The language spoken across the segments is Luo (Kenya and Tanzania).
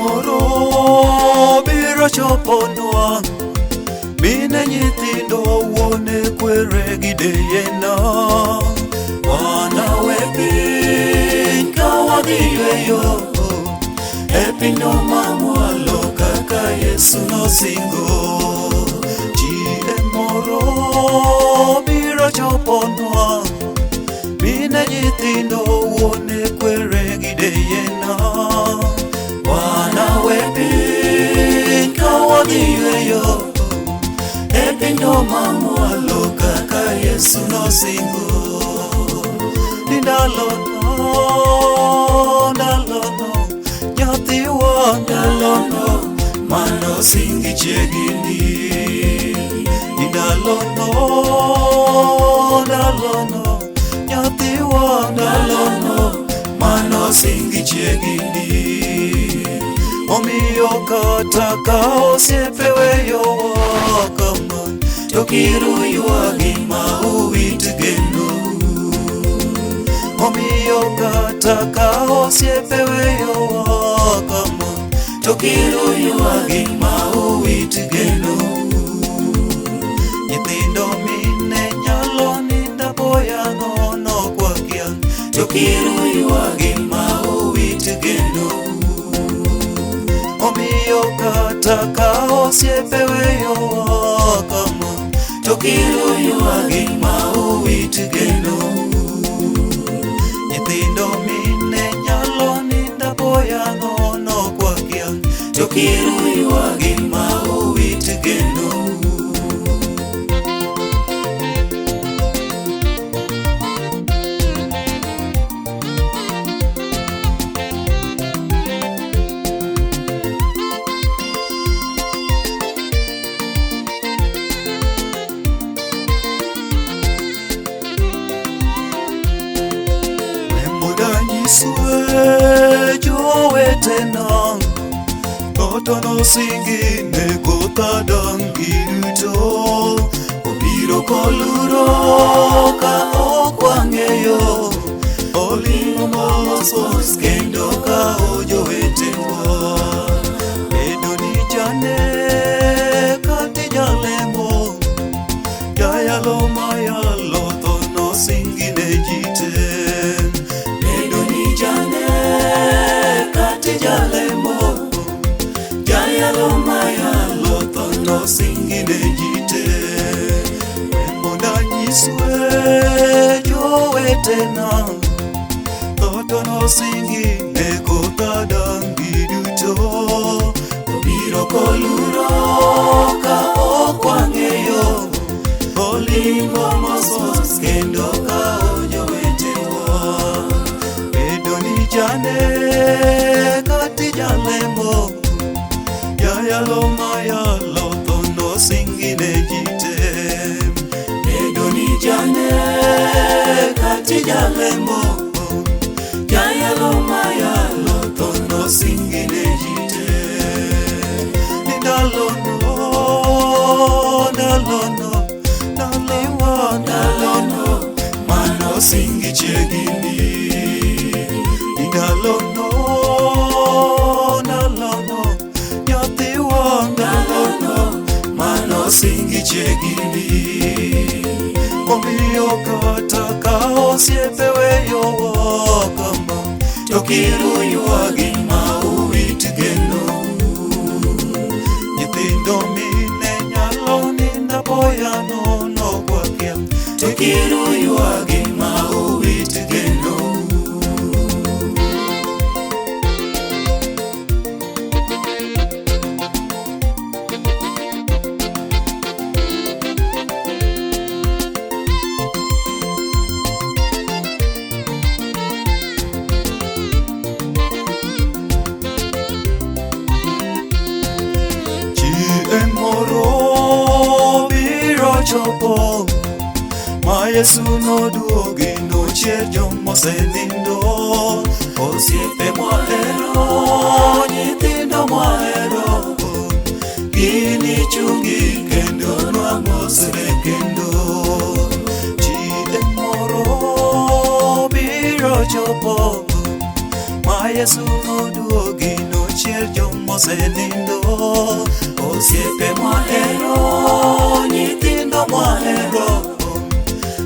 moro biro choponwa, mine nyithindo wuone kwere gideyena. Wana wepiny kawadhi yweyo, e pinyno mamwalo kaka Yesu nosingo. Chieng' moro biro choponwa, mine nyithindo wuone kwere gideyena. Wana wepiny kawadhi yweyo, e pinyno mamwalo kaka Yesu nosingo. Ni ndalono, nyathiwa ndalono, manosingi chiegni. Ni ndalono, nyathiwa ndalono, manosingi chiegni. Omiyo kata ka osiepe weyowa kama, to kiru ywagi ma owit geno. Omiyo kata ka osiepe weyowa kama, to kiru ywagi ma owit geno. Nyithindo mine nyalo nindo boya nono kwa kiang', to kiru ywagi ma owit geno. Omiyo kata ka osiepe weyowa kama, to kiru ywagi ma owit geno. Nyithindo mine nyalo nindo boya nono kwa kiang', to kiru ywagi ma owit geno. Swe jowetena, toto nosingi ne kotha dangi duto. Obiro koluro ka ok wang'eyo, olimo mos kendo ka ojowetewa. Bedo ni jane kati jalemo, jayalo mayalo tho nosingi ne jite. Jalemo, jayalo mayalo tho nosingi ne jite. Mondo anyiswe jowetena, toto nosingi ne kotha dangi duto. Obiro koluro ka ok wang'eyo, olimo mos kendo ka ojowetewa. Bedo ni jane kati jalemo, jayalo mayalo tho nosingi ne jite. Bedo ni jane kati jalemo, jayalo mayalo tho nosingi ne jite. Ni ndalono, manosingi chiegni. Ni ndalono, nyathiwa ndalono, manosingi chiegni. Omiyo kata ka osiepe weyowa kama, to kiru ywagi ma owit geno. Nyithindo mine nyalo nindo boya nono kwa kiang', to kiru ywagi ma owit geno. Chieng' moro biro chopo, ma Yesu noduogi nochier jomosenindo. Osiepe mwahero, nyithindo mwahero, gini chungi kendo nwamosre kendo. Chieng' moro biro chopo, ma Yesu noduogi nochier mosenindo, osiepe mwahero, nyithindo mwahero,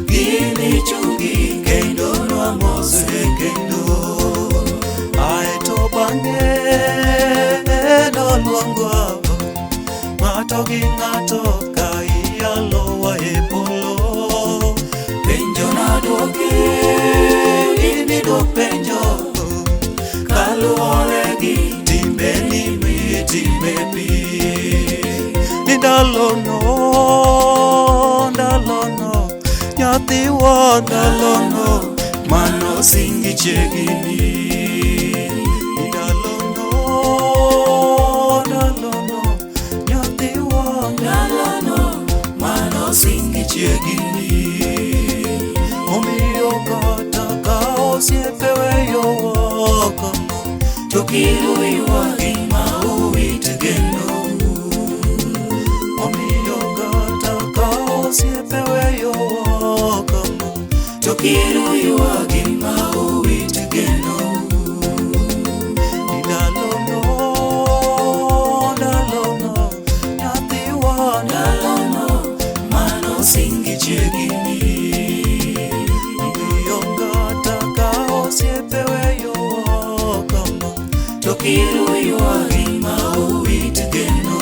gini chungi kendo nwamose kendo, aeto bang'e noluongwa ng'ato gi ng'ato ka iyalowa e polo. Penjo naduoki, ini dwok penjo kaluwore gi timbeni mitime pi. Ni ndalono, nyathiwa ndalono manosingi chiegni. Ni ndalono, nyathiwa ndalono manosingi chiegni. Omiyo kata ka osiepe weyowa kama, to kiruiwa gima uwit geno. Omiyo kata ka osiepe weyowa kama, to kiruiwa gima uwit geno. Ni ndalono, nyathiwa ndalono manosingi chiegni. Kiruiwa gima uwit geno.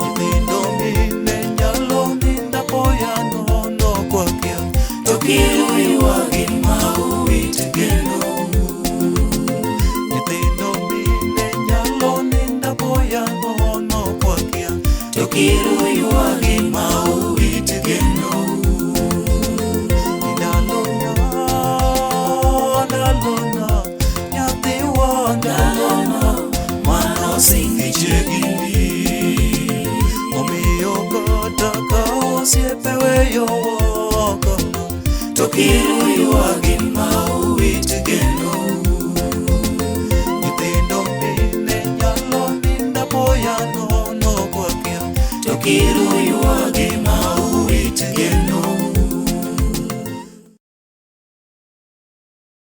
Nyithindo mine nyalo nindo apoya nono kwakia, to kiruiwa gima uwit geno. Nyithindo mine nyalo nindo apoya nono kwakia, to kiruiwa gima uwit geno. Ndalono manosingi chiegni. Omiyo kata ka osiepe weyowa kama, to kiruiwa gima uwit geno. Nyithindo mine nyalo nindo apoya nono kwakia, to kiruiwa